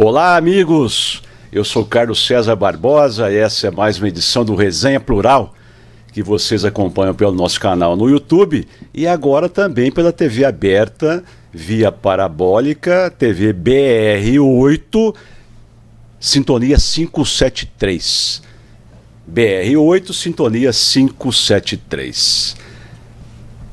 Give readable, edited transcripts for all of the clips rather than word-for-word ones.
Olá, amigos! Eu sou Carlos César Barbosa e essa é mais uma edição do Resenha Plural, que vocês acompanham pelo nosso canal no YouTube e agora também pela TV aberta, via parabólica, TV BR8, sintonia 573. BR8, sintonia 573.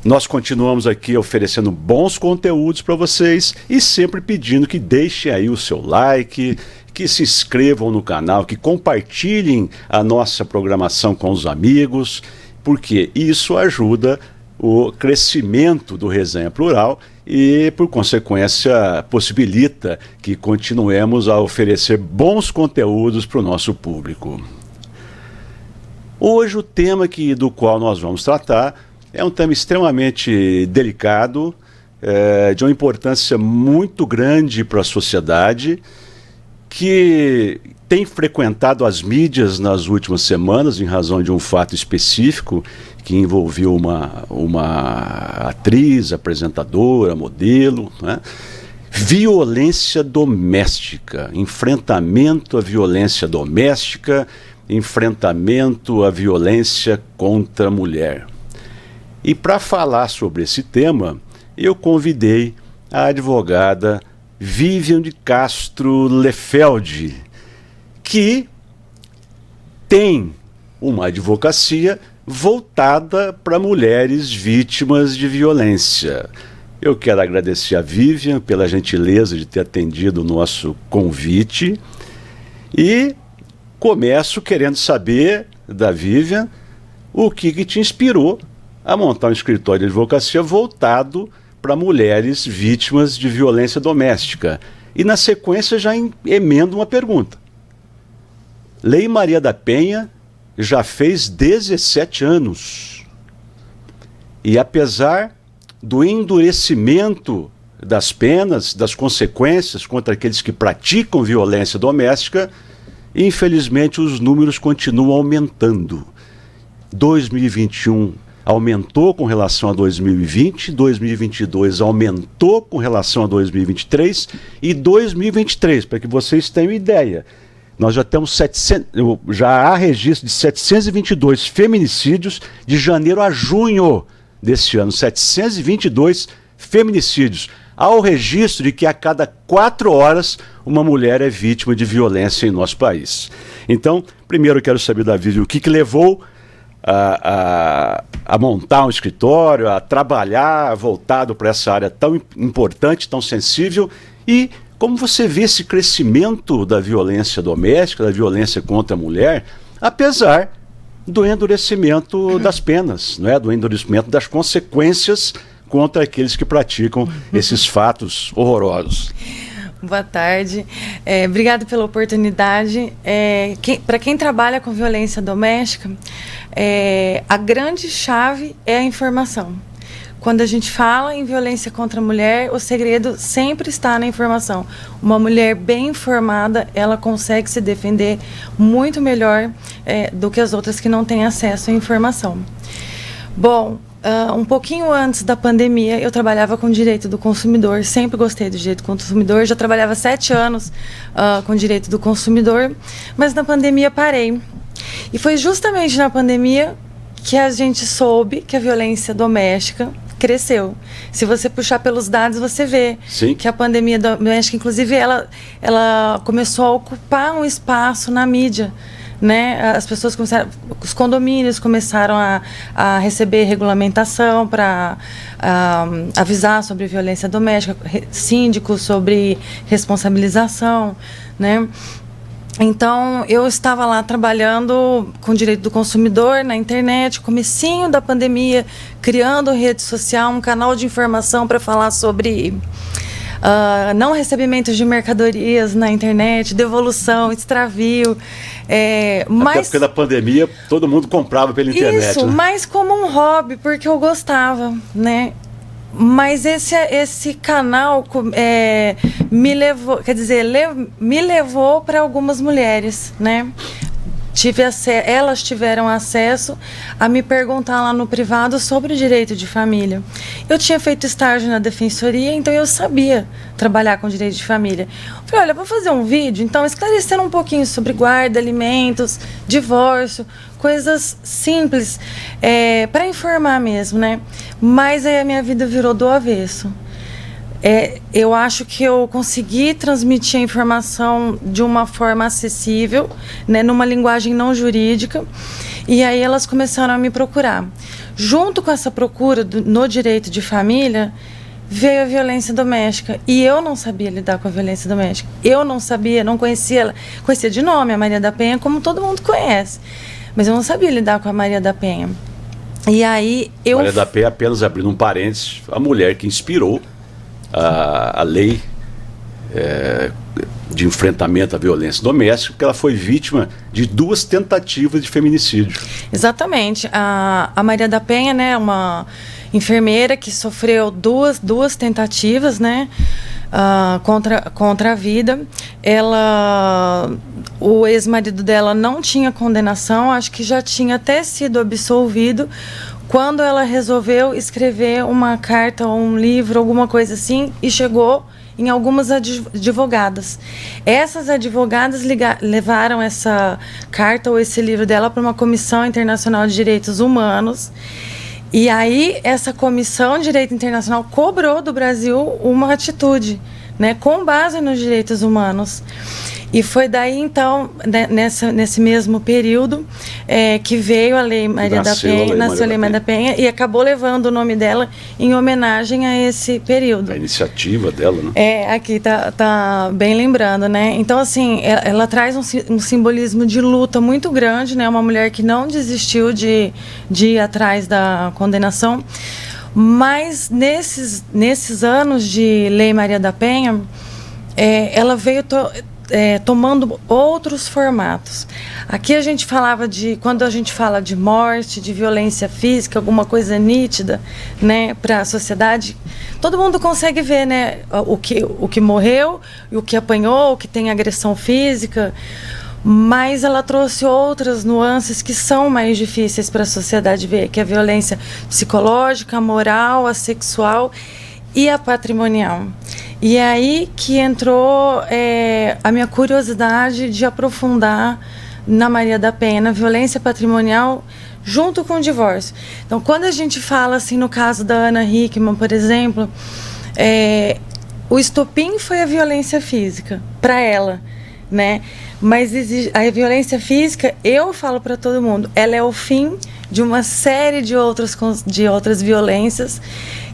Nós continuamos aqui oferecendo bons conteúdos para vocês e sempre pedindo que deixem aí o seu like, que se inscrevam no canal, que compartilhem a nossa programação com os amigos, porque isso ajuda o crescimento do Resenha Plural e, por consequência, possibilita que continuemos a oferecer bons conteúdos para o nosso público. Hoje o tema do qual nós vamos tratar é um tema extremamente delicado, de uma importância muito grande para a sociedade, que tem frequentado as mídias nas últimas semanas em razão de um fato específico que envolveu uma atriz, apresentadora, modelo, né? Violência doméstica, enfrentamento à violência doméstica, enfrentamento à violência contra a mulher. E para falar sobre esse tema, eu convidei a advogada Vivian de Castro Lefeld, que tem uma advocacia voltada para mulheres vítimas de violência. Eu quero agradecer a Vivian pela gentileza de ter atendido o nosso convite e começo querendo saber da Vivian o que te inspirou a montar um escritório de advocacia voltado para mulheres vítimas de violência doméstica. E na sequência já emendo uma pergunta. Lei Maria da Penha já fez 17 anos. E apesar do endurecimento das penas, das consequências contra aqueles que praticam violência doméstica, infelizmente os números continuam aumentando. 2021 aumentou com relação a 2020, 2022 aumentou com relação a 2023 e 2023, para que vocês tenham ideia, nós já temos já há registro de 722 feminicídios de janeiro a junho deste ano, 722 feminicídios. Há o registro de que a cada 4 horas uma mulher é vítima de violência em nosso país. Então, primeiro eu quero saber da Vivi o que levou a montar um escritório, a trabalhar voltado para essa área tão importante, tão sensível, e como você vê esse crescimento da violência doméstica, da violência contra a mulher, apesar do endurecimento das penas, não é? Do endurecimento das consequências contra aqueles que praticam esses fatos horrorosos. Boa tarde, obrigado pela oportunidade. Para quem trabalha com violência doméstica, a grande chave é a informação. Quando a gente fala em violência contra a mulher, o segredo sempre está na informação. Uma mulher bem informada, ela consegue se defender muito melhor do que as outras que não têm acesso à informação. Bom, um pouquinho antes da pandemia, eu trabalhava com direito do consumidor, sempre gostei do direito do consumidor, já trabalhava 7 anos com direito do consumidor, mas na pandemia parei. E foi justamente na pandemia que a gente soube que a violência doméstica cresceu. Se você puxar pelos dados, você vê que a pandemia doméstica, inclusive, ela começou a ocupar um espaço na mídia. Né? As pessoas começaram, os condomínios começaram a receber regulamentação para avisar sobre violência doméstica, síndicos sobre responsabilização, né? Então, eu estava lá trabalhando com direito do consumidor na internet, comecinho da pandemia, criando rede social, um canal de informação para falar sobre não recebimento de mercadorias na internet, devolução, extravio. Até porque na pandemia todo mundo comprava pela internet. Isso, né? Mas como um hobby, porque eu gostava, né? Mas esse canal me levou, me levou para algumas mulheres, né? elas tiveram acesso a me perguntar lá no privado sobre o direito de família. Eu tinha feito estágio na defensoria, então eu sabia trabalhar com direito de família. Eu falei, olha, vou fazer um vídeo, então, esclarecendo um pouquinho sobre guarda, alimentos, divórcio, coisas simples, para informar mesmo, né? Mas aí a minha vida virou do avesso. Eu acho que eu consegui transmitir a informação de uma forma acessível, né, numa linguagem não jurídica, e aí elas começaram a me procurar. Junto com essa procura no direito de família, veio a violência doméstica, e eu não sabia lidar com a violência doméstica. Eu não sabia, não conhecia ela, conhecia de nome a Maria da Penha, como todo mundo conhece, mas eu não sabia lidar com a Maria da Penha. E aí Maria da Penha, apenas abrindo um parênteses, a mulher que inspirou a lei de enfrentamento à violência doméstica, porque ela foi vítima de 2 tentativas de feminicídio. Exatamente. A Maria da Penha, né, uma enfermeira que sofreu duas tentativas, né, contra a vida. O ex-marido dela não tinha condenação, acho que já tinha até sido absolvido, quando ela resolveu escrever uma carta ou um livro, alguma coisa assim, e chegou em algumas advogadas. Essas advogadas levaram essa carta ou esse livro dela para uma Comissão Internacional de Direitos Humanos, e aí essa Comissão de Direito Internacional cobrou do Brasil uma atitude, né, com base nos direitos humanos. E foi daí, então, nesse mesmo período, que veio a Lei Maria da Penha, nasceu a Lei Maria da Penha, e acabou levando o nome dela em homenagem a esse período. A iniciativa dela, né? Aqui tá bem lembrando, né? Então, assim, ela traz um simbolismo de luta muito grande, né? Uma mulher que não desistiu de ir atrás da condenação. Mas, nesses anos de Lei Maria da Penha, ela veio tomando outros formatos. Aqui a gente falava quando a gente fala de morte, de violência física, alguma coisa nítida, né, para a sociedade, todo mundo consegue ver, né, o que morreu, o que apanhou, o que tem agressão física, mas ela trouxe outras nuances que são mais difíceis para a sociedade ver, que é a violência psicológica, a moral, a sexual e a patrimonial. E é aí que entrou a minha curiosidade de aprofundar na Maria da Penha, na violência patrimonial, junto com o divórcio. Então, quando a gente fala, assim, no caso da Ana Hickman, por exemplo, o estopim foi a violência física, para ela, né? Mas a violência física, eu falo para todo mundo, ela é o fim de uma série de outras violências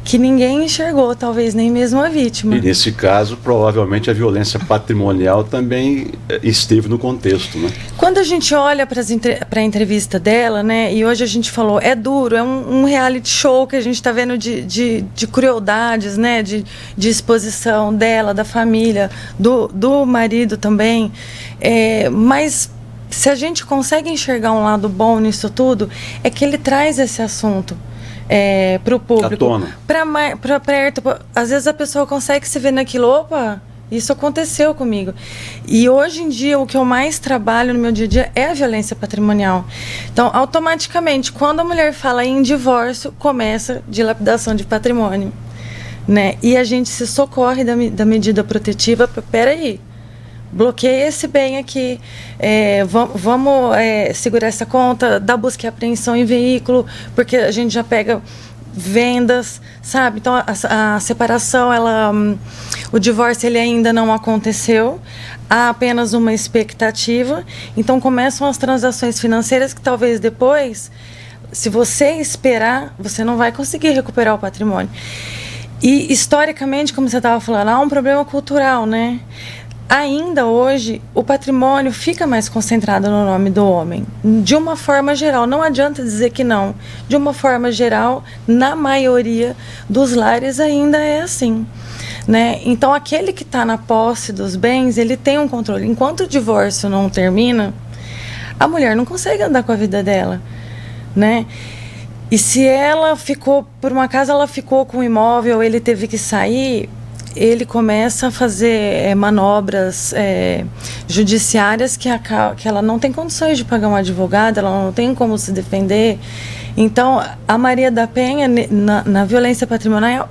que ninguém enxergou, talvez nem mesmo a vítima. E nesse caso, provavelmente a violência patrimonial também esteve no contexto, né? Quando a gente olha para a entrevista dela, né, e hoje a gente falou, é duro, é um reality show que a gente está vendo de crueldades, né, de exposição dela, da família, do marido também, mas se a gente consegue enxergar um lado bom nisso tudo, é que ele traz esse assunto para o público, para perto. Às vezes a pessoa consegue se ver naquilo, opa, isso aconteceu comigo. E hoje em dia o que eu mais trabalho no meu dia a dia é a violência patrimonial. Então, automaticamente, quando a mulher fala em divórcio, começa dilapidação de patrimônio, né? E a gente se socorre da medida protetiva. Peraí, bloqueia esse bem aqui, vamos segurar essa conta, dar busca e apreensão em veículo, porque a gente já pega vendas, sabe? Então, a separação, o divórcio, ele ainda não aconteceu, há apenas uma expectativa, então começam as transações financeiras que talvez depois, se você esperar, você não vai conseguir recuperar o patrimônio. E, historicamente, como você estava falando, há um problema cultural, né? Ainda hoje, o patrimônio fica mais concentrado no nome do homem. De uma forma geral, não adianta dizer que não. De uma forma geral, na maioria dos lares ainda é assim, né? Então, aquele que está na posse dos bens, ele tem um controle. Enquanto o divórcio não termina, a mulher não consegue andar com a vida dela, né? E se ela ficou, por uma casa ela ficou com o imóvel, ele teve que sair, ele começa a fazer manobras judiciárias que ela não tem condições de pagar um advogado, ela não tem como se defender. Então, a Maria da Penha, na violência patrimonial,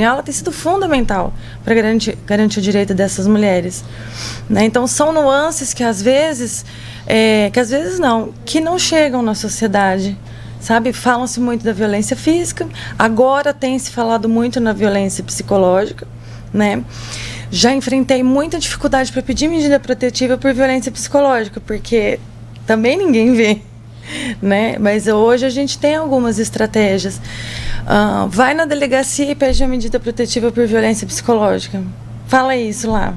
ela tem sido fundamental para garantir o direito dessas mulheres. Né? Então, são nuances que às vezes não chegam na sociedade. Sabe, falam-se muito da violência física, agora tem se falado muito na violência psicológica, né? Já enfrentei muita dificuldade para pedir medida protetiva por violência psicológica, porque também ninguém vê, né? Mas hoje a gente tem algumas estratégias. Vai na delegacia e pede a medida protetiva por violência psicológica. Fala isso lá.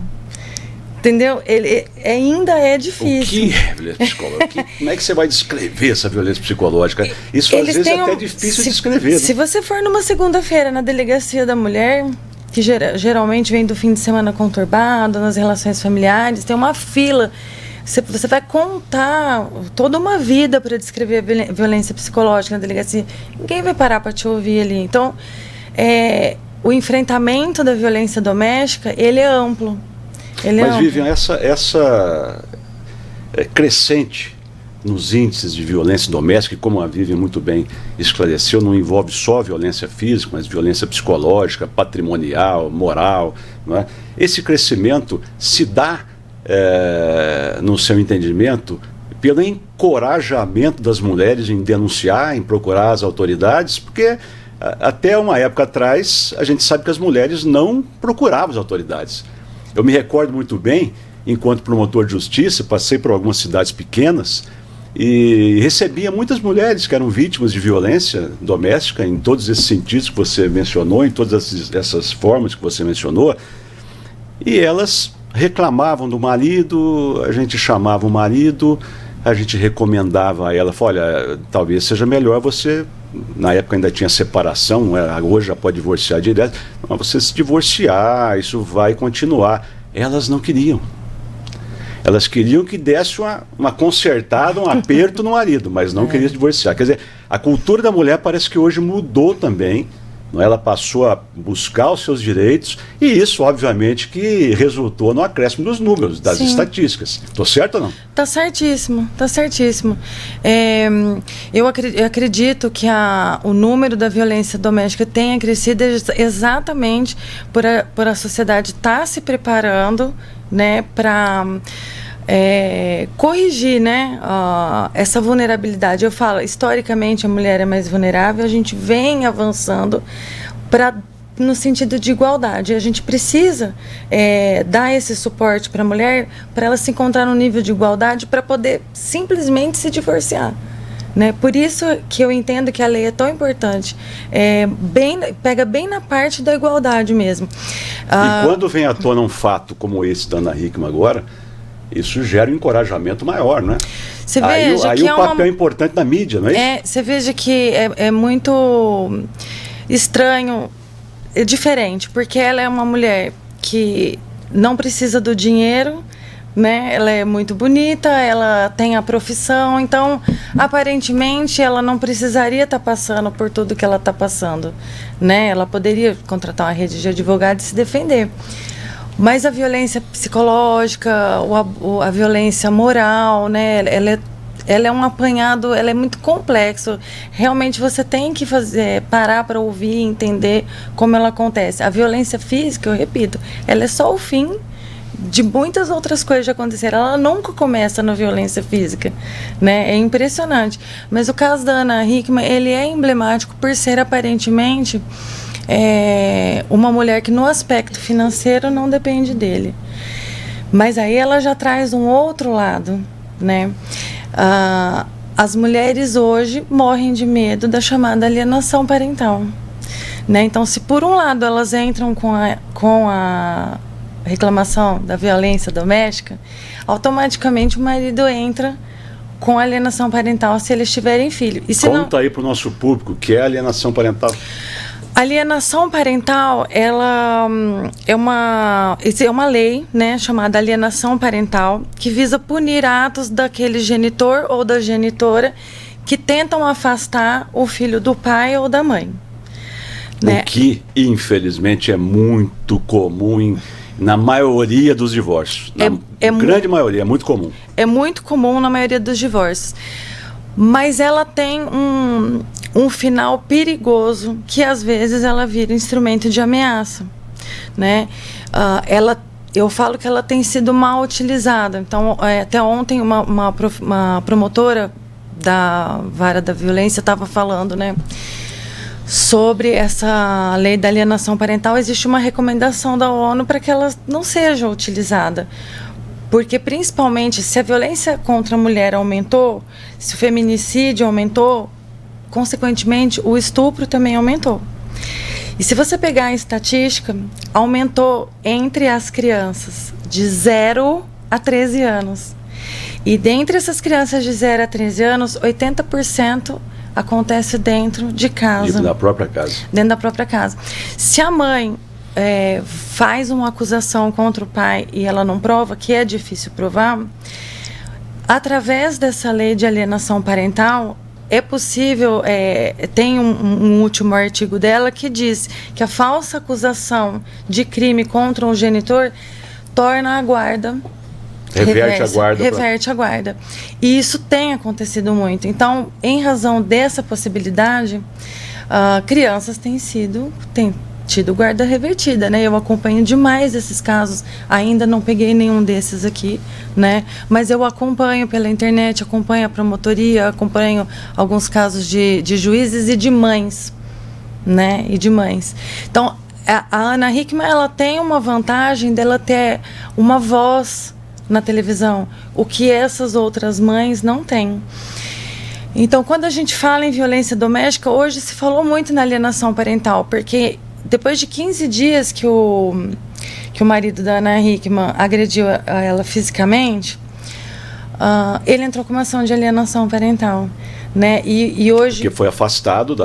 Entendeu? Ele ainda é difícil. O que é violência psicológica? Como é que você vai descrever essa violência psicológica? Isso às vezes é até difícil de descrever. Se você for numa segunda-feira na delegacia da mulher, que geralmente vem do fim de semana conturbado, nas relações familiares, tem uma fila. Você vai contar toda uma vida para descrever a violência psicológica na delegacia. Ninguém vai parar para te ouvir ali. Então, o enfrentamento da violência doméstica, ele é amplo. Mas, Vivian, essa crescente nos índices de violência doméstica, como a Vivian muito bem esclareceu, não envolve só violência física, mas violência psicológica, patrimonial, moral. Não é? Esse crescimento se dá, no seu entendimento, pelo encorajamento das mulheres em denunciar, em procurar as autoridades, porque até uma época atrás a gente sabe que as mulheres não procuravam as autoridades. Eu me recordo muito bem, enquanto promotor de justiça, passei por algumas cidades pequenas e recebia muitas mulheres que eram vítimas de violência doméstica, em todos esses sentidos que você mencionou, em todas essas formas que você mencionou, e elas reclamavam do marido, a gente chamava o marido, a gente recomendava a ela, olha, talvez seja melhor você, na época ainda tinha separação, não é? Hoje já pode divorciar direto, mas você se divorciar, isso vai continuar. Elas não queriam. Elas queriam que desse uma consertada, um aperto no marido, mas não queriam se divorciar. Quer dizer, a cultura da mulher parece que hoje mudou também. Ela passou a buscar os seus direitos e isso, obviamente, que resultou no acréscimo dos números, das estatísticas. Estou certo ou não? Está certíssimo, está certíssimo. Eu acredito que o número da violência doméstica tenha crescido exatamente por a sociedade estar se preparando, né, para corrigir, né, essa vulnerabilidade. Eu falo, historicamente a mulher é mais vulnerável, a gente vem avançando no sentido de igualdade. A gente precisa dar esse suporte para a mulher, para ela se encontrar no nível de igualdade, para poder simplesmente se divorciar. Né? Por isso que eu entendo que a lei é tão importante. Pega bem na parte da igualdade mesmo. E quando vem à tona um fato como esse da Ana Hickman agora, isso gera um encorajamento maior, né? Você veja aí que o papel importante da mídia, não é isso? Você veja que é muito estranho, é diferente, porque ela é uma mulher que não precisa do dinheiro, né? Ela é muito bonita, ela tem a profissão, então, aparentemente, ela não precisaria estar passando por tudo que ela está passando, né? Ela poderia contratar uma rede de advogados e se defender. Mas a violência psicológica, a violência moral, né, ela é um apanhado, ela é muito complexo. Realmente você tem que parar para ouvir e entender como ela acontece. A violência física, eu repito, ela é só o fim de muitas outras coisas de acontecer. Ela nunca começa na violência física, né? É impressionante. Mas o caso da Ana Hickman, ele é emblemático por ser aparentemente uma mulher que no aspecto financeiro não depende dele. Mas aí ela já traz um outro lado, né? As mulheres hoje morrem de medo da chamada alienação parental, né? Então, se por um lado elas entram com a reclamação da violência doméstica, automaticamente o marido entra com alienação parental se eles tiverem filho. E se Conta aí para o nosso público o que é alienação parental. Alienação parental, ela é uma lei, né, chamada alienação parental, que visa punir atos daquele genitor ou da genitora que tentam afastar o filho do pai ou da mãe. né? O que, infelizmente, é muito comum na maioria dos divórcios. Na grande maioria, é muito comum. É muito comum na maioria dos divórcios. Mas ela tem um final perigoso, que às vezes ela vira instrumento de ameaça, né? Eu falo que ela tem sido mal utilizada. Então, até ontem, uma promotora da Vara da Violência estava falando, né, sobre essa lei da alienação parental. Existe uma recomendação da ONU para que ela não seja utilizada. Porque, principalmente, se a violência contra a mulher aumentou, se o feminicídio aumentou, consequentemente, o estupro também aumentou. E se você pegar a estatística, aumentou entre as crianças de 0 a 13 anos. E dentre essas crianças de 0 a 13 anos, 80% acontece dentro de casa. Dentro da própria casa. Dentro da própria casa. Se a mãe faz uma acusação contra o pai e ela não prova, que é difícil provar, através dessa lei de alienação parental, é possível, tem um último artigo dela que diz que a falsa acusação de crime contra um genitor torna a guarda... Reverte a guarda. E isso tem acontecido muito. Então, em razão dessa possibilidade, crianças têm tido guarda revertida, né? Eu acompanho demais esses casos. Ainda não peguei nenhum desses aqui, né? Mas eu acompanho pela internet, acompanho a promotoria, acompanho alguns casos de juízes e de mães, né? E de mães. Então, a Ana Hickman, ela tem uma vantagem dela ter uma voz na televisão, o que essas outras mães não têm. Então, quando a gente fala em violência doméstica, hoje se falou muito na alienação parental, porque depois de 15 dias que o marido da Ana Hickman agrediu ela fisicamente, ele entrou com uma ação de alienação parental, né? E hoje... Porque foi afastado,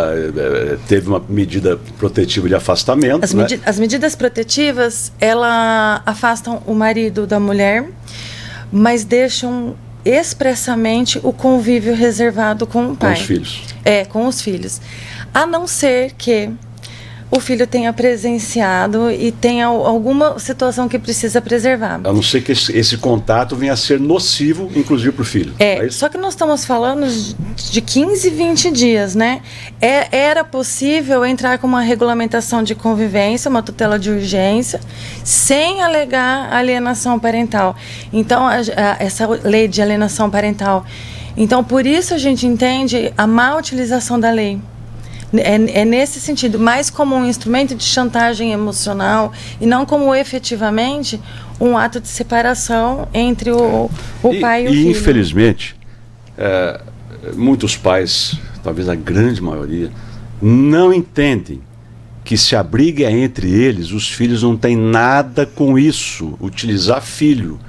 teve uma medida protetiva de afastamento. As medidas protetivas, ela afastam o marido da mulher, mas deixam expressamente o convívio reservado com o pai. Com os filhos. Com os filhos. A não ser que o filho tenha presenciado e tenha alguma situação que precisa preservar. A não ser que esse contato venha a ser nocivo, inclusive para o filho. Só que nós estamos falando de 15, 20 dias, né? Era possível entrar com uma regulamentação de convivência, uma tutela de urgência, sem alegar alienação parental. Então, essa lei de alienação parental. Então, por isso a gente entende a má utilização da lei. É nesse sentido, mais como um instrumento de chantagem emocional e não como efetivamente um ato de separação entre o pai e o filho. E infelizmente, muitos pais, talvez a grande maioria, não entendem que se a briga é entre eles, os filhos não têm nada com isso. Utilizar filho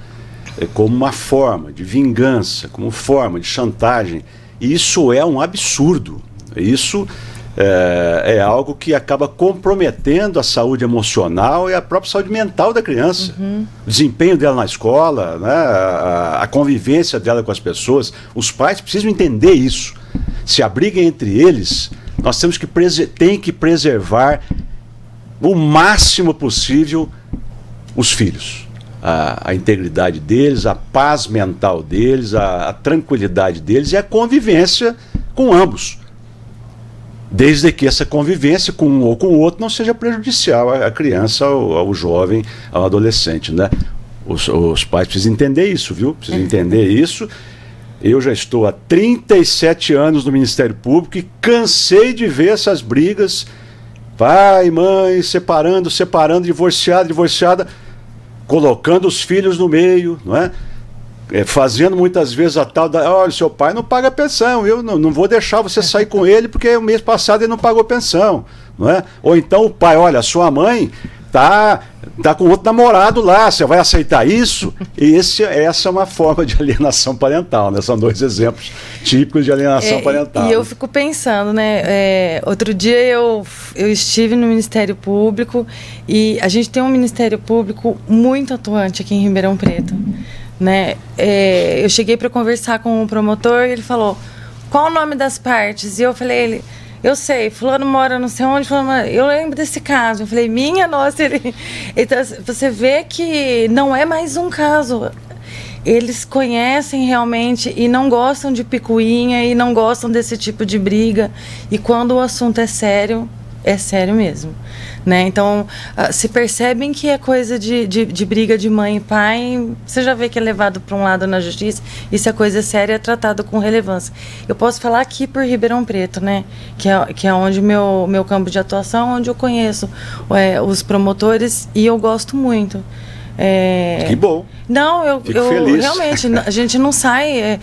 como uma forma de vingança, como forma de chantagem, isso é um absurdo. Isso é algo que acaba comprometendo a saúde emocional e a própria saúde mental da criança. O desempenho dela na escola, né, a convivência dela com as pessoas. Os pais precisam entender isso. Se a briga é entre eles, nós temos que preservar o máximo possível os filhos. A integridade deles, a paz mental deles, a tranquilidade deles e a convivência com ambos. Desde que essa convivência com um ou com o outro não seja prejudicial à criança, ao jovem, ao adolescente, né? Os pais precisam entender isso, viu? Precisam entender isso. Eu já estou há 37 anos no Ministério Público e cansei de ver essas brigas. Pai, mãe, separando, divorciada, colocando os filhos no meio, não é? Fazendo muitas vezes a tal da... Olha, seu pai não paga pensão, eu não vou deixar você sair com ele porque o mês passado ele não pagou pensão, não é? Ou então o pai, olha, sua mãe tá com outro namorado lá, você vai aceitar isso? E essa é uma forma de alienação parental, né? São dois exemplos típicos de alienação parental. E eu fico pensando, né? Outro dia eu estive no Ministério Público e a gente tem um Ministério Público muito atuante aqui em Ribeirão Preto. Né? Eu cheguei para conversar com o promotor e ele falou, qual o nome das partes? E eu falei, eu sei, fulano mora não sei onde, eu lembro desse caso. Eu falei, minha nossa, ele... Então, você vê que não é mais um caso. Eles conhecem realmente e não gostam de picuinha e não gostam desse tipo de briga. E quando o assunto é sério mesmo. Né? Então, se percebem que é coisa de briga de mãe e pai, você já vê que é levado para um lado na justiça, e se a coisa é séria, é tratado com relevância. Eu posso falar aqui por Ribeirão Preto, né? Que é onde meu campo de atuação, onde eu conheço os promotores, e eu gosto muito. Que bom. Não, eu feliz. Realmente, a gente não sai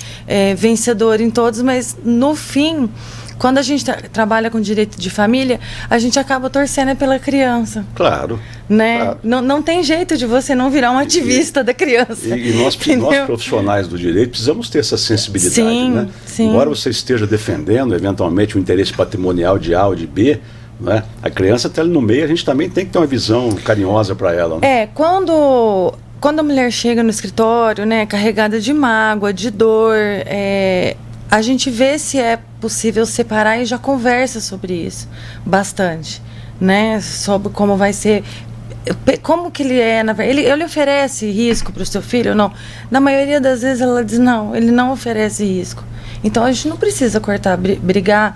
vencedor em todos, mas no fim, quando a gente trabalha com direito de família, a gente acaba torcendo pela criança. Claro. Né? Claro. Não tem jeito de você não virar um ativista da criança. E nós profissionais do direito precisamos ter essa sensibilidade. Sim, né? sim. Embora você esteja defendendo, eventualmente, o interesse patrimonial de A ou de B, né? A criança está ali no meio, a gente também tem que ter uma visão carinhosa para ela. Né? Quando a mulher chega no escritório, né, carregada de mágoa, de dor, a gente vê se é possível separar e já conversa sobre isso bastante, né? Sobre como vai ser, como que ele é, ele oferece risco para o seu filho ou não? Na maioria das vezes ela diz não, ele não oferece risco. Então a gente não precisa cortar, brigar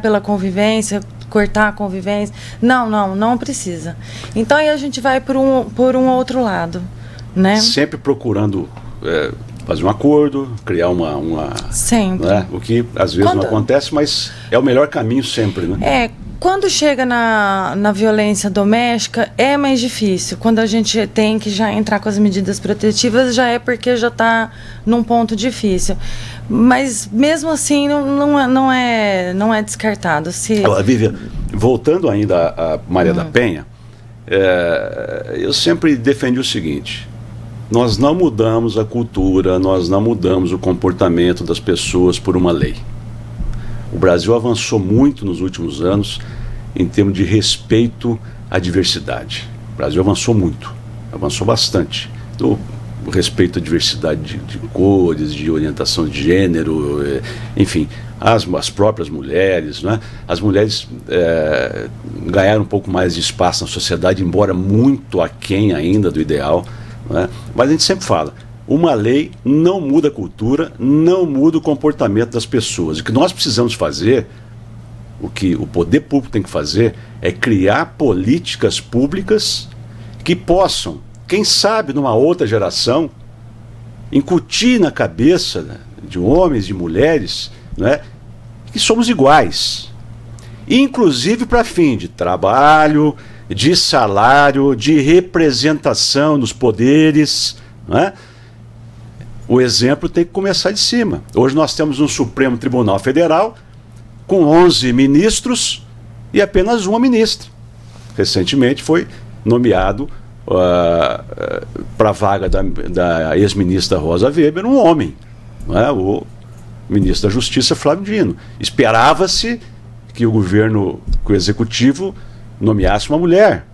pela convivência, cortar a convivência. Não precisa. Então aí a gente vai por um outro lado, né? Sempre procurando fazer um acordo, criar uma sempre. Né? O que às vezes não acontece, mas é o melhor caminho sempre, né? Quando chega na violência doméstica é mais difícil. Quando a gente tem que já entrar com as medidas protetivas, já é porque já está num ponto difícil. Mas mesmo assim não é descartado. Vivian, voltando ainda a Maria da Penha, eu sempre defendi o seguinte: nós não mudamos a cultura, nós não mudamos o comportamento das pessoas por uma lei. O Brasil avançou muito nos últimos anos em termos de respeito à diversidade. O Brasil avançou muito, avançou bastante. O respeito à diversidade de cores, de orientação de gênero, enfim, as próprias mulheres. Né? As mulheres ganharam um pouco mais de espaço na sociedade, embora muito aquém ainda do ideal. Né? Mas a gente sempre fala, uma lei não muda a cultura, não muda o comportamento das pessoas. O que nós precisamos fazer, o que o poder público tem que fazer, é criar políticas públicas que possam, quem sabe numa outra geração, incutir na cabeça de homens e mulheres, né, que somos iguais. Inclusive para fim de trabalho, de salário, de representação nos poderes, né? O exemplo tem que começar de cima. Hoje nós temos um Supremo Tribunal Federal com 11 ministros e apenas uma ministra. Recentemente foi nomeado para a vaga da ex-ministra Rosa Weber um homem, né? O ministro da Justiça, Flávio Dino. Esperava-se que o executivo nomeasse uma mulher,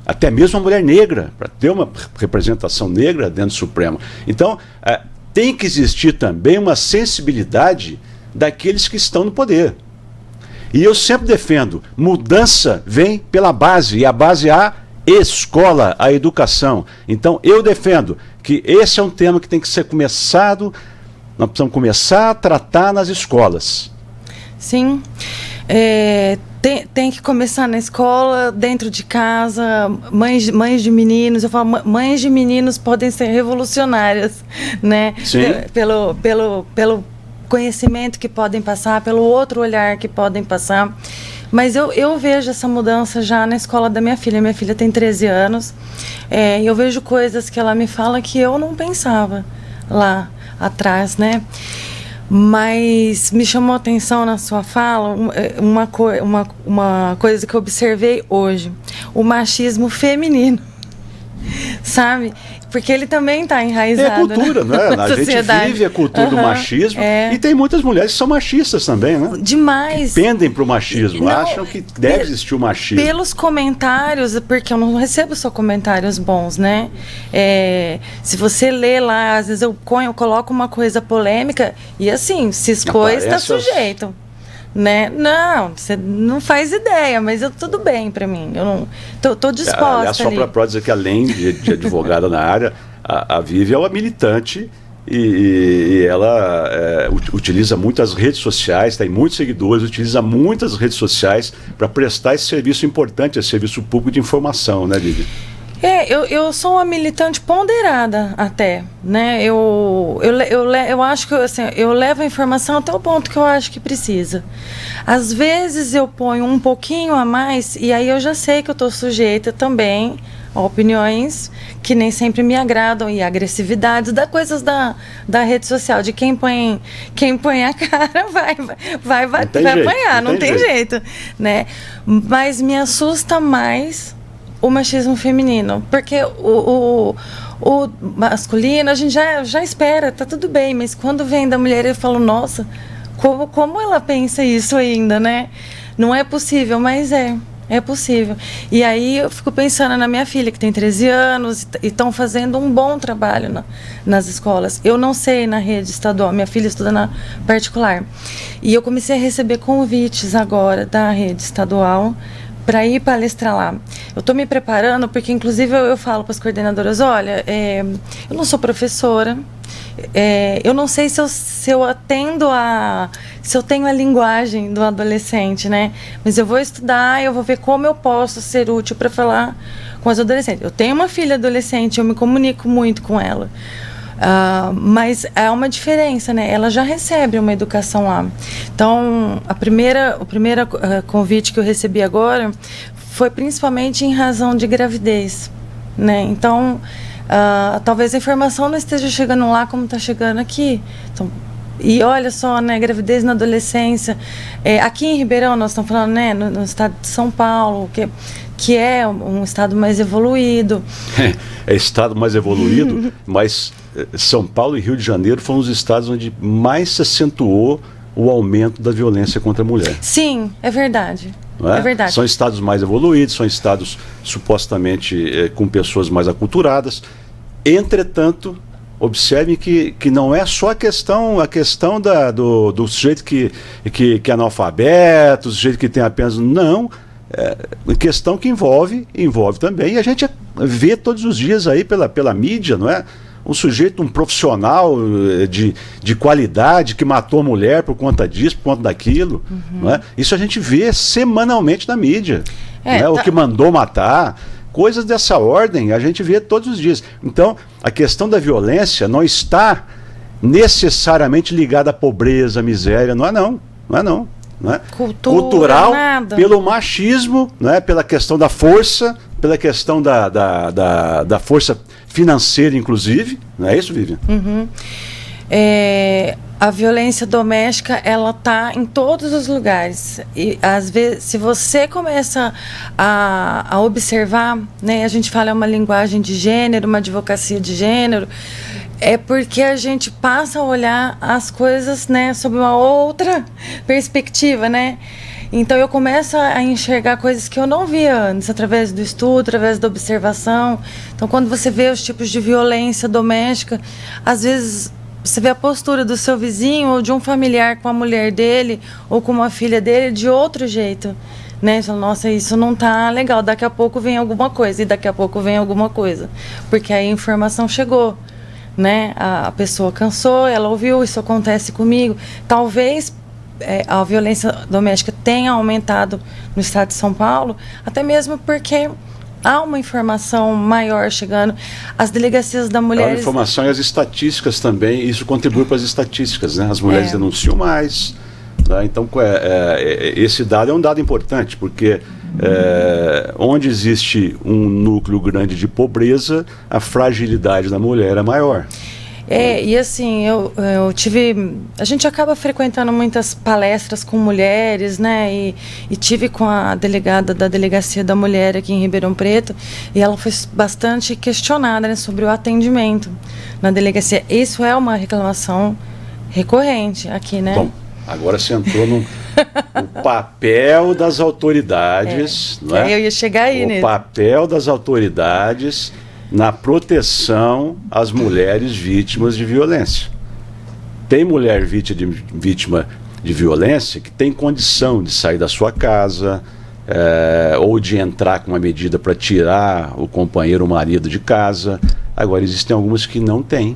até mesmo uma mulher negra, para ter uma representação negra dentro do Supremo. Então, tem que existir também uma sensibilidade daqueles que estão no poder. E eu sempre defendo, mudança vem pela base, e a base é a escola, a educação. Então, eu defendo que esse é um tema que tem que ser começado, nós precisamos começar a tratar nas escolas. Sim. Tem que começar na escola, dentro de casa, mães de meninos. Eu falo, mães de meninos podem ser revolucionárias, né? Sim. Pelo conhecimento que podem passar, pelo outro olhar que podem passar. Mas eu vejo essa mudança já na escola da minha filha. Minha filha tem 13 anos. Eu vejo coisas que ela me fala que eu não pensava lá atrás, né? Mas me chamou a atenção na sua fala uma coisa que eu observei hoje: o machismo feminino, sabe? Porque ele também está enraizado. É a cultura, né? A gente vive a cultura do machismo e tem muitas mulheres que são machistas também, né? Demais. Que pendem para o machismo, acham que deve existir o machismo. Pelos comentários, porque eu não recebo só comentários bons, né? Se você lê lá, às vezes eu coloco uma coisa polêmica e assim, se expôs, está sujeito. né? Não, você não faz ideia, mas tudo bem para mim. Eu não tô disposta. Aliás, só para dizer que além de advogada na área, a Vivi é uma militante e ela utiliza muitas redes sociais, tem muitos seguidores, utiliza muitas redes sociais para prestar esse serviço importante, esse serviço público de informação, né, Vivi? Eu sou uma militante ponderada até, né? Eu acho que assim, eu levo a informação até o ponto que eu acho que precisa. Às vezes eu ponho um pouquinho a mais e aí eu já sei que eu estou sujeita também a opiniões que nem sempre me agradam e agressividades da coisas da rede social, de quem põe a cara vai bater, vai apanhar, não tem jeito, né? Mas me assusta mais o machismo feminino, porque o masculino a gente já espera, tá tudo bem, mas quando vem da mulher eu falo, nossa, como ela pensa isso ainda, né? Não é possível, mas é possível. E aí eu fico pensando na minha filha, que tem 13 anos, e estão fazendo um bom trabalho nas escolas. Eu não sei na rede estadual, minha filha estuda na particular. E eu comecei a receber convites agora da rede estadual para ir palestrar lá. Eu estou me preparando, porque inclusive eu falo para as coordenadoras, olha, eu não sou professora, eu não sei se eu atendo se eu tenho a linguagem do adolescente, né? Mas eu vou estudar, eu vou ver como eu posso ser útil para falar com as adolescentes. Eu tenho uma filha adolescente, eu me comunico muito com ela. Mas é uma diferença, né? Ela já recebe uma educação lá. Então, o primeiro convite que eu recebi agora foi principalmente em razão de gravidez, né? Então, talvez a informação não esteja chegando lá como está chegando aqui. Então, e olha só, né, gravidez na adolescência. Aqui em Ribeirão, nós estamos falando, né, no estado de São Paulo, que é um estado mais evoluído. É estado mais evoluído, mas São Paulo e Rio de Janeiro foram os estados onde mais se acentuou o aumento da violência contra a mulher. Sim, é verdade. É verdade. São estados mais evoluídos, são estados supostamente com pessoas mais aculturadas. Entretanto, observe que não é só a questão do sujeito que é analfabeto, o sujeito que tem apenas... Não, questão que envolve também, e a gente vê todos os dias aí pela mídia, não é? Um sujeito, um profissional de qualidade que matou a mulher por conta disso, por conta daquilo. Não é? Isso a gente vê semanalmente na mídia. Não é? O que mandou matar. Coisas dessa ordem a gente vê todos os dias. Então, a questão da violência não está necessariamente ligada à pobreza, à miséria. Não é não. Não é não. Não é? Cultural, nada. Pelo machismo, não é? Pela questão da força, pela questão da força financeira, inclusive. Não é isso, Vivian? Uhum. A violência doméstica, ela está em todos os lugares. E, às vezes, se você começa a observar, né, a gente fala uma linguagem de gênero, uma advocacia de gênero, é porque a gente passa a olhar as coisas, né, sob uma outra perspectiva, né? Então eu começo a enxergar coisas que eu não via antes, através do estudo, através da observação. Então quando você vê os tipos de violência doméstica, às vezes você vê a postura do seu vizinho ou de um familiar com a mulher dele ou com uma filha dele de outro jeito, né? Você fala, nossa, isso não tá legal, daqui a pouco vem alguma coisa e daqui a pouco vem alguma coisa, porque aí a informação chegou. Né? A pessoa cansou, ela ouviu, isso acontece comigo. Talvez a violência doméstica tenha aumentado no estado de São Paulo, até mesmo porque há uma informação maior chegando. As delegacias da mulher... A informação e as estatísticas também, isso contribui para as estatísticas, né? As mulheres denunciam mais. Tá? Então, esse dado é um dado importante, porque onde existe um núcleo grande de pobreza, a fragilidade da mulher é maior. E assim, eu tive... A gente acaba frequentando muitas palestras com mulheres, né? E tive com a delegada da Delegacia da Mulher aqui em Ribeirão Preto, e ela foi bastante questionada, né, sobre o atendimento na delegacia. Isso é uma reclamação recorrente aqui, né? Bom, agora você entrou no papel das autoridades, não é? Eu ia chegar aí, né? O papel das autoridades na proteção às mulheres vítimas de violência. Tem mulher vítima de violência que tem condição de sair da sua casa, ou de entrar com uma medida para tirar o companheiro ou marido de casa. Agora, existem algumas que não têm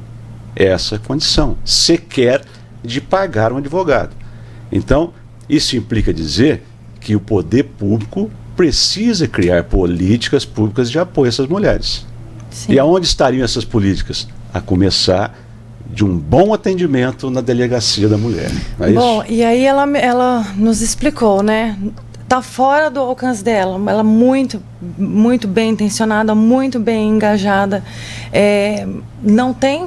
essa condição, sequer de pagar um advogado. Então, isso implica dizer que o poder público precisa criar políticas públicas de apoio a essas mulheres. Sim. E aonde estariam essas políticas? A começar de um bom atendimento na delegacia da mulher. Não é bom, isso? E aí ela nos explicou, né? Está fora do alcance dela. Ela muito, muito bem intencionada, muito bem engajada. Não tem...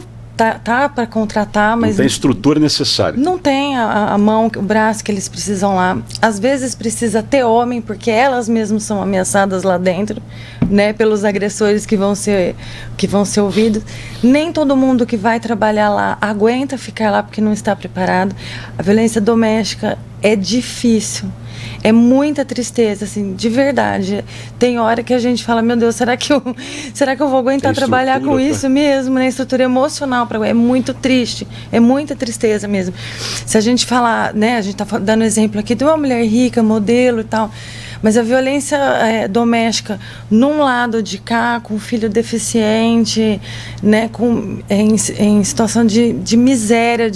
Tá para contratar, mas... Não tem estrutura necessária. Não tem a mão, o braço que eles precisam lá. Às vezes precisa ter homem, porque elas mesmas são ameaçadas lá dentro, né, pelos agressores que vão ser ouvidos. Nem todo mundo que vai trabalhar lá aguenta ficar lá porque não está preparado. A violência doméstica é difícil. É muita tristeza, assim, de verdade. Tem hora que a gente fala, meu Deus, será que eu vou aguentar trabalhar com isso mesmo, né? Estrutura emocional, é muito triste, é muita tristeza mesmo. Se a gente falar, né, a gente está dando exemplo aqui de uma mulher rica, modelo e tal, mas a violência doméstica, num lado de cá, com filho deficiente, né, em situação de miséria,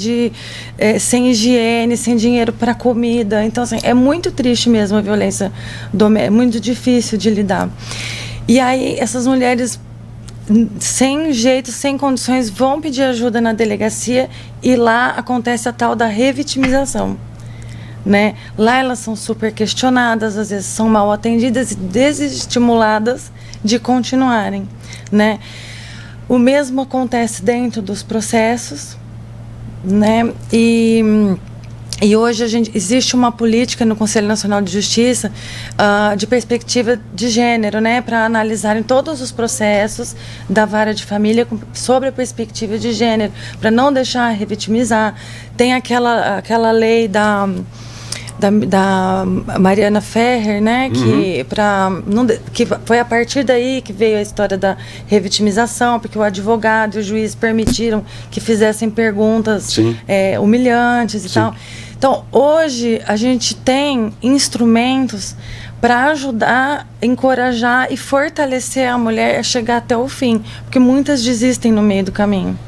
sem higiene, sem dinheiro para comida. Então, assim, é muito triste mesmo a violência doméstica, é muito difícil de lidar. E aí, essas mulheres, sem jeito, sem condições, vão pedir ajuda na delegacia e lá acontece a tal da revitimização. Né? Lá elas são super questionadas, às vezes são mal atendidas e desestimuladas de continuarem, né? O mesmo acontece dentro dos processos, né? E hoje existe uma política no Conselho Nacional de Justiça de perspectiva de gênero, né, para analisarem todos os processos da vara de família sobre a perspectiva de gênero, para não deixar revitimizar. Tem aquela lei da Mariana Ferrer, né, que foi a partir daí que veio a história da revitimização, porque o advogado e o juiz permitiram que fizessem perguntas humilhantes e tal. Então, hoje a gente tem instrumentos para ajudar, encorajar e fortalecer a mulher a chegar até o fim, porque muitas desistem no meio do caminho.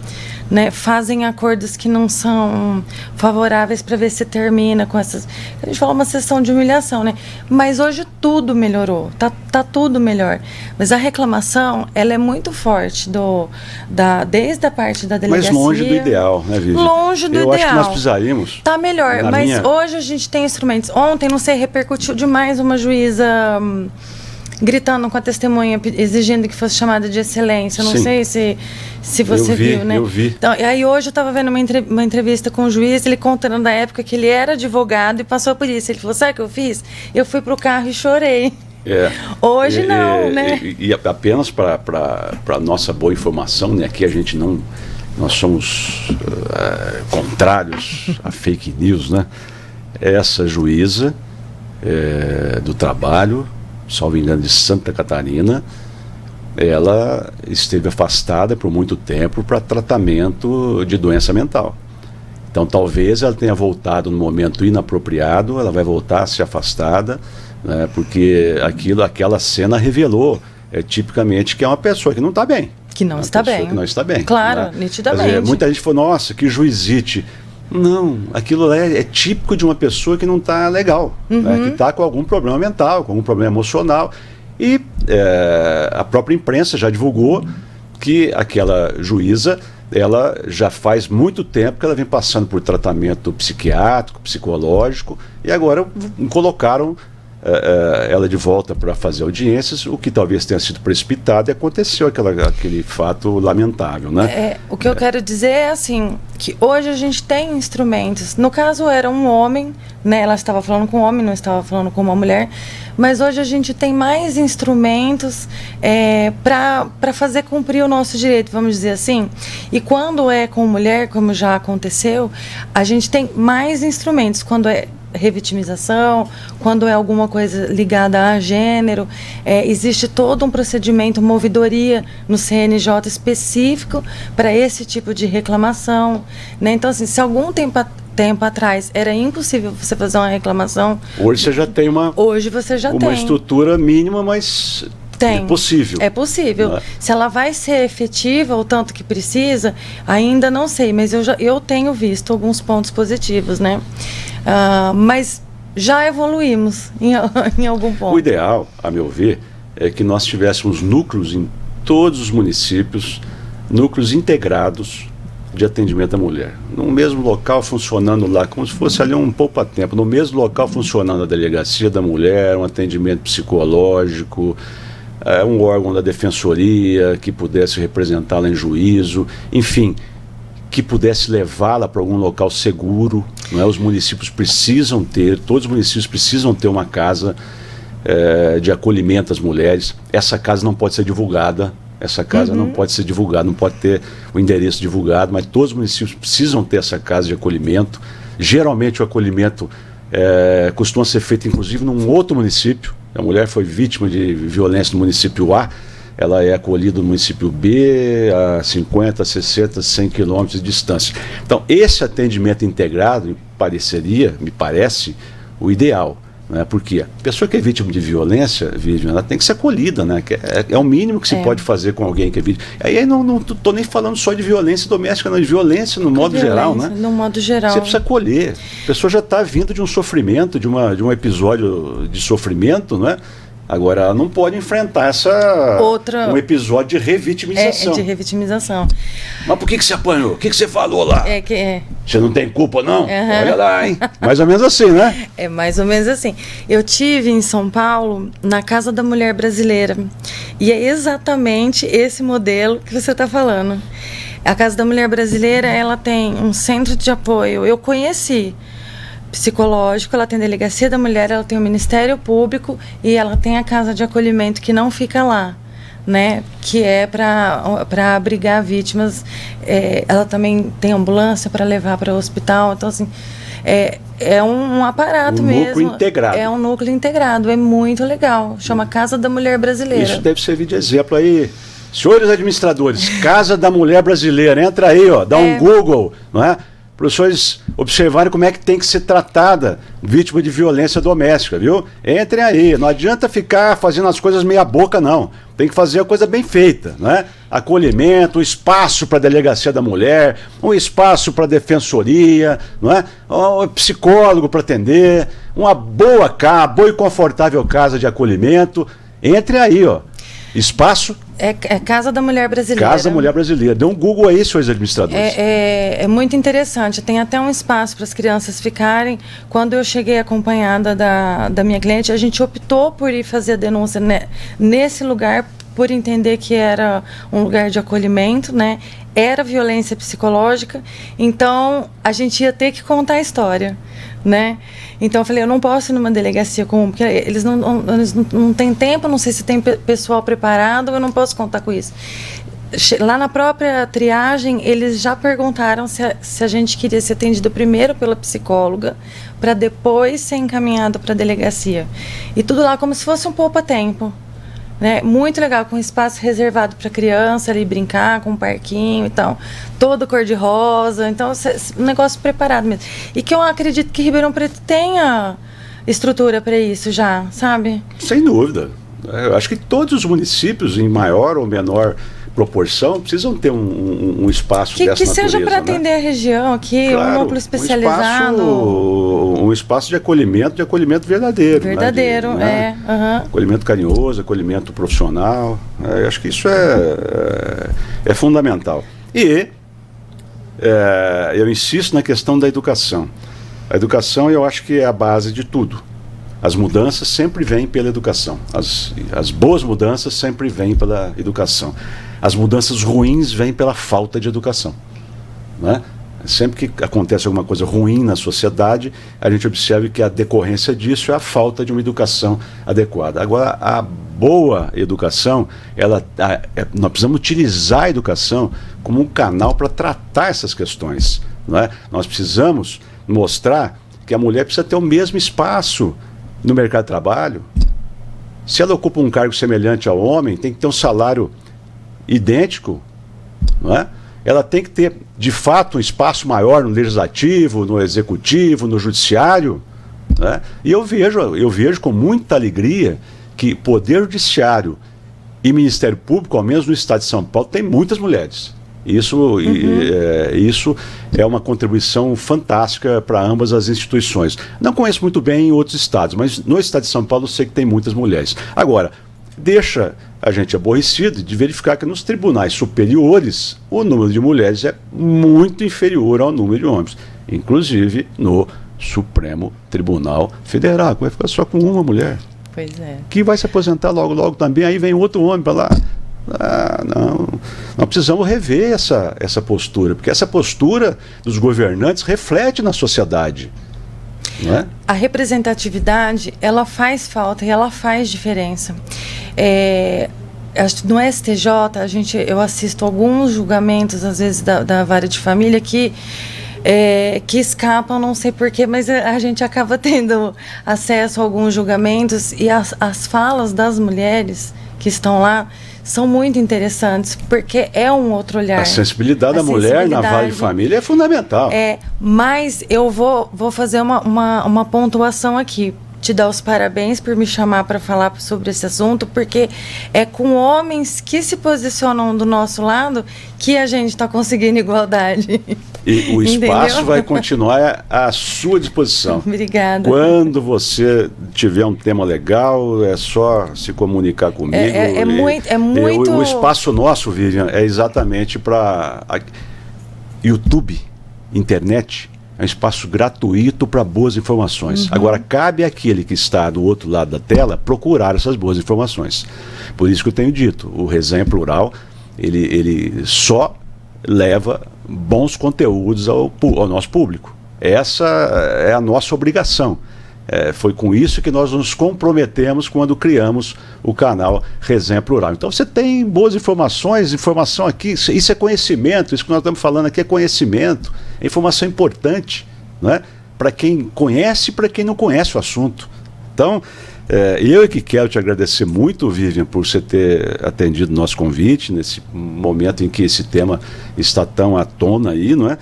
Né, fazem acordos que não são favoráveis para ver se termina com essas... A gente fala uma sessão de humilhação, né? Mas hoje tudo melhorou, tá tudo melhor. Mas a reclamação, ela é muito forte desde a parte da delegacia. Mas longe do ideal, né, Vivi? Longe do ideal. Eu acho que nós precisaríamos... Tá melhor, mas hoje a gente tem instrumentos. Ontem, não sei, repercutiu demais uma juíza... gritando com a testemunha, exigindo que fosse chamada de excelência. Eu não sei se você viu, né? Eu vi. Então, e aí hoje eu estava vendo uma entrevista com o juiz, ele contando da época que ele era advogado e passou por isso. Ele falou, sabe o que eu fiz? Eu fui pro carro e chorei. Hoje não, né? E apenas para nossa boa informação, né? Aqui a gente não... Nós somos contrários a fake news, né? Essa juíza do trabalho, salvo engano, de Santa Catarina, ela esteve afastada por muito tempo para tratamento de doença mental. Então talvez ela tenha voltado no momento inapropriado, ela vai voltar a ser afastada, né, porque aquela cena revelou tipicamente que é uma pessoa que não está bem. Que não está bem. Que não está bem. Claro, né? Nitidamente. Muita gente falou, nossa, que juizite. Não, aquilo é típico de uma pessoa que não está legal, né, que está com algum problema mental, com algum problema emocional. E a própria imprensa já divulgou que aquela juíza, ela já faz muito tempo que ela vem passando por tratamento psiquiátrico, psicológico, e agora colocaram ela de volta para fazer audiências, o que talvez tenha sido precipitado, e aconteceu aquele fato lamentável, né? O que eu quero dizer é assim, que hoje a gente tem instrumentos. No caso era um homem, né? Ela estava falando com um homem, não estava falando com uma mulher, mas hoje a gente tem mais instrumentos para fazer cumprir o nosso direito, vamos dizer assim. E quando é com mulher, como já aconteceu, a gente tem mais instrumentos. Quando é revitimização, quando é alguma coisa ligada a gênero, existe todo um procedimento, uma ouvidoria no CNJ específico para esse tipo de reclamação, né? Então, assim, se algum tempo tempo atrás era impossível você fazer uma reclamação. Hoje você já tem Hoje você já tem uma estrutura mínima, mas tem. É possível. É possível. É? Se ela vai ser efetiva o tanto que precisa, ainda não sei, mas eu tenho visto alguns pontos positivos, né? Mas já evoluímos em algum ponto. O ideal, a meu ver, é que nós tivéssemos núcleos em todos os municípios, núcleos integrados de atendimento à mulher. No mesmo local funcionando lá, como se fosse ali um poupa-tempo, no mesmo local funcionando a delegacia da mulher, um atendimento psicológico, um órgão da defensoria que pudesse representá-la em juízo, enfim, que pudesse levá-la para algum local seguro. Não é? Os municípios precisam ter, todos os municípios precisam ter uma casa de acolhimento às mulheres. Essa casa não pode ser divulgada. Essa casa não pode ser divulgada, não pode ter o endereço divulgado, mas todos os municípios precisam ter essa casa de acolhimento. Geralmente o acolhimento costuma ser feito inclusive num outro município. A mulher foi vítima de violência no município A, ela é acolhida no município B a 50, 60, 100 quilômetros de distância. Então esse atendimento integrado me parece o ideal. Né? Porque a pessoa que é vítima de violência, ela tem que ser acolhida, né? É o mínimo que se pode fazer com alguém que é vítima. Aí não estou nem falando só de violência doméstica, não, de violência no modo geral, né? No modo geral. Você precisa acolher. A pessoa já está vindo de um sofrimento, de um episódio de sofrimento, né? Agora, ela não pode enfrentar um episódio de revitimização. De revitimização. Mas por que você apanhou? O que você falou lá? Você não tem culpa, não? Olha lá, hein? Mais ou menos assim, né? É mais ou menos assim. Eu tive em São Paulo, na Casa da Mulher Brasileira. E é exatamente esse modelo que você está falando. A Casa da Mulher Brasileira, ela tem um centro de apoio. Eu conheci psicológico, ela tem delegacia da mulher, ela tem o Ministério Público e ela tem a casa de acolhimento que não fica lá, né? Que é para abrigar vítimas. Ela também tem ambulância para levar para o hospital. Então, assim, é um aparato mesmo. Núcleo integrado. É um núcleo integrado, é muito legal. Chama Casa da Mulher Brasileira. Isso deve servir de exemplo aí. Senhores administradores, Casa da Mulher Brasileira, entra aí, ó, dá um Google, não é? Para os senhores observarem como é que tem que ser tratada vítima de violência doméstica, viu? Entrem aí, não adianta ficar fazendo as coisas meia boca, não. Tem que fazer a coisa bem feita, né? Acolhimento, um espaço para a delegacia da mulher, um espaço para a defensoria, não é? Um psicólogo para atender, uma boa e confortável casa de acolhimento. Entrem aí, ó. Espaço. É Casa da Mulher Brasileira. Casa da Mulher Brasileira. Dê um Google aí, senhores administradores. É muito interessante. Tem até um espaço para as crianças ficarem. Quando eu cheguei acompanhada da minha cliente, a gente optou por ir fazer a denúncia nesse lugar, por entender que era um lugar de acolhimento, né? Era violência psicológica, então a gente ia ter que contar a história, né? Então eu falei, eu não posso ir numa delegacia comum, porque eles não têm tempo, não sei se tem pessoal preparado, eu não posso contar com isso. Lá na própria triagem, eles já perguntaram se a gente queria ser atendido primeiro pela psicóloga, para depois ser encaminhado para a delegacia. E tudo lá como se fosse um poupa-tempo. Né? Muito legal, com espaço reservado para criança ali brincar, com um parquinho e tal, todo cor-de-rosa, então um negócio preparado mesmo. E que eu acredito que Ribeirão Preto tenha estrutura para isso já, sabe? Sem dúvida. Eu acho que todos os municípios, em maior ou menor proporção, precisam ter um espaço dessa natureza. Que seja para atender a região aqui, claro, um núcleo especializado. Um espaço de acolhimento verdadeiro. Verdadeiro, né? Acolhimento carinhoso, acolhimento profissional. Eu acho que isso é fundamental. E eu insisto na questão da educação. A educação, eu acho que é a base de tudo. As mudanças sempre vêm pela educação. As boas mudanças sempre vêm pela educação. As mudanças ruins vêm pela falta de educação. Né? Sempre que acontece alguma coisa ruim na sociedade, a gente observa que a decorrência disso é a falta de uma educação adequada. Agora, a boa educação, nós precisamos utilizar a educação como um canal para tratar essas questões. Não é? Nós precisamos mostrar que a mulher precisa ter o mesmo espaço no mercado de trabalho. Se ela ocupa um cargo semelhante ao homem, tem que ter um salário idêntico, não é? ela tem que ter, de fato, um espaço maior no legislativo, no executivo, no judiciário, né? E eu vejo com muita alegria que Poder Judiciário e Ministério Público, ao menos no estado de São Paulo, tem muitas mulheres. Isso é uma contribuição fantástica para ambas as instituições. Não conheço muito bem em outros estados, mas no estado de São Paulo eu sei que tem muitas mulheres. Agora, deixa a gente aborrecido de verificar que nos tribunais superiores o número de mulheres é muito inferior ao número de homens, inclusive no Supremo Tribunal Federal, que vai ficar só com uma mulher. Pois é. Que vai se aposentar logo, logo também, aí vem outro homem para lá. Nós precisamos rever essa postura, porque essa postura dos governantes reflete na sociedade. Não é? A representatividade, ela faz falta e ela faz diferença. No STJ, eu assisto alguns julgamentos, às vezes, da vara de família que escapam, não sei porquê, mas a gente acaba tendo acesso a alguns julgamentos e as falas das mulheres que estão lá são muito interessantes, porque é um outro olhar. A sensibilidade da mulher na vara de família é fundamental. Mas eu vou fazer uma pontuação aqui. Te dar os parabéns por me chamar para falar sobre esse assunto, porque é com homens que se posicionam do nosso lado que a gente está conseguindo igualdade. E o espaço vai continuar à sua disposição. Obrigada. Quando você tiver um tema legal, é só se comunicar comigo. Muito... O espaço nosso, Vivian, é exatamente para YouTube, internet. É um espaço gratuito para boas informações. Agora, cabe àquele que está do outro lado da tela procurar essas boas informações. Por isso que eu tenho dito, o Resenha Plural, ele só leva bons conteúdos ao nosso público. Essa é a nossa obrigação. Foi com isso que nós nos comprometemos quando criamos o canal Resenha Plural. Então você tem boas informações, informação aqui, isso é conhecimento, isso que nós estamos falando aqui é conhecimento, é informação importante, né? Para quem conhece e para quem não conhece o assunto. Então, eu é que quero te agradecer muito, Vivian, por você ter atendido o nosso convite, nesse momento em que esse tema está tão à tona aí, não é?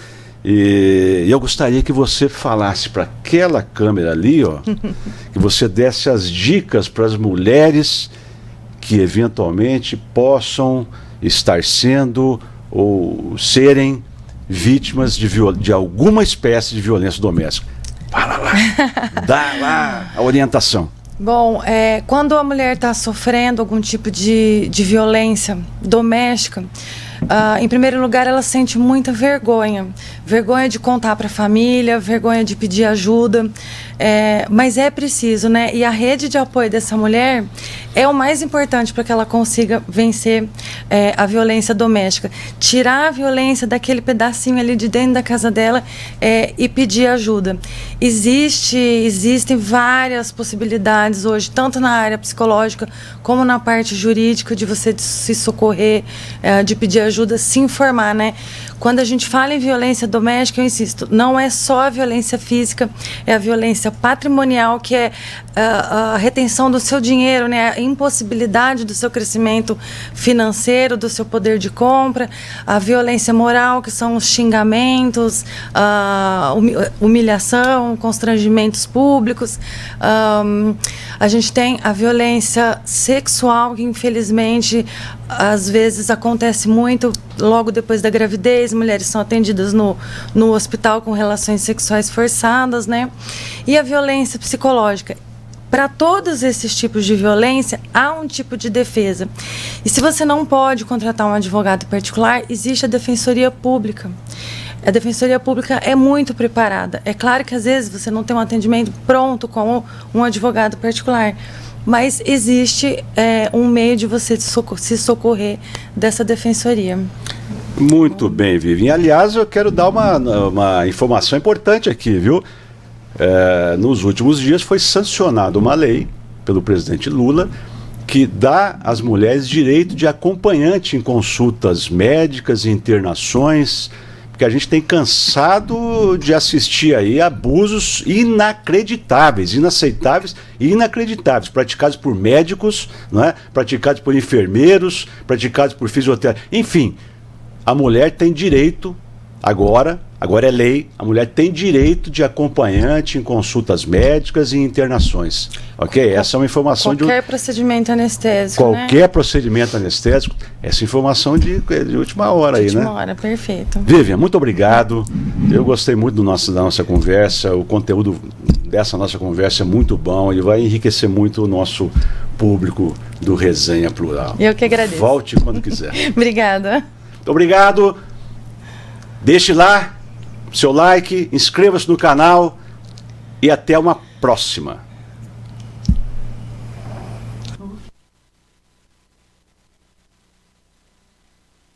E eu gostaria que você falasse para aquela câmera ali, ó, que você desse as dicas para as mulheres que eventualmente possam estar sendo ou serem vítimas de alguma espécie de violência doméstica. Fala lá, dá lá a orientação. Bom, quando a mulher está sofrendo algum tipo de violência doméstica, em primeiro lugar, ela sente muita vergonha. Vergonha de contar para a família, vergonha de pedir ajuda. Mas é preciso, né? E a rede de apoio dessa mulher é o mais importante para que ela consiga vencer a violência doméstica. Tirar a violência daquele pedacinho ali de dentro da casa dela e pedir ajuda. Existem várias possibilidades hoje, tanto na área psicológica como na parte jurídica, de você se socorrer, de pedir ajuda, se informar, né? Quando a gente fala em violência doméstica, eu insisto, não é só a violência física, é a violência patrimonial, que é a retenção do seu dinheiro, né? A impossibilidade do seu crescimento financeiro, do seu poder de compra, a violência moral, que são os xingamentos, a humilhação, constrangimentos públicos. A gente tem a violência sexual, que infelizmente às vezes acontece muito logo depois da gravidez. Mulheres são atendidas no hospital com relações sexuais forçadas, né? E a violência psicológica. Para todos esses tipos de violência, há um tipo de defesa. E se você não pode contratar um advogado particular, existe a Defensoria Pública. A Defensoria Pública é muito preparada. É claro que às vezes você não tem um atendimento pronto com um advogado particular, mas existe um meio de você se socorrer dessa defensoria. Muito bem, Vivian. Aliás, eu quero dar uma informação importante aqui, viu? Nos últimos dias foi sancionada uma lei pelo presidente Lula que dá às mulheres direito de acompanhante em consultas médicas e internações, porque a gente tem cansado de assistir aí abusos inacreditáveis, inaceitáveis e inacreditáveis, praticados por médicos, não é? Praticados por enfermeiros, praticados por fisioterapeutas, enfim. a mulher tem direito, agora é lei, a mulher tem direito de acompanhante em consultas médicas e internações. Ok? Essa é uma informação qualquer procedimento anestésico, qualquer procedimento anestésico, essa informação de última hora aí, né? De última hora, perfeito. Vivian, muito obrigado. Eu gostei muito da nossa conversa, o conteúdo dessa nossa conversa é muito bom e vai enriquecer muito o nosso público do Resenha Plural. Eu que agradeço. Volte quando quiser. Obrigada. Muito obrigado. Deixe lá seu like, inscreva-se no canal e até uma próxima.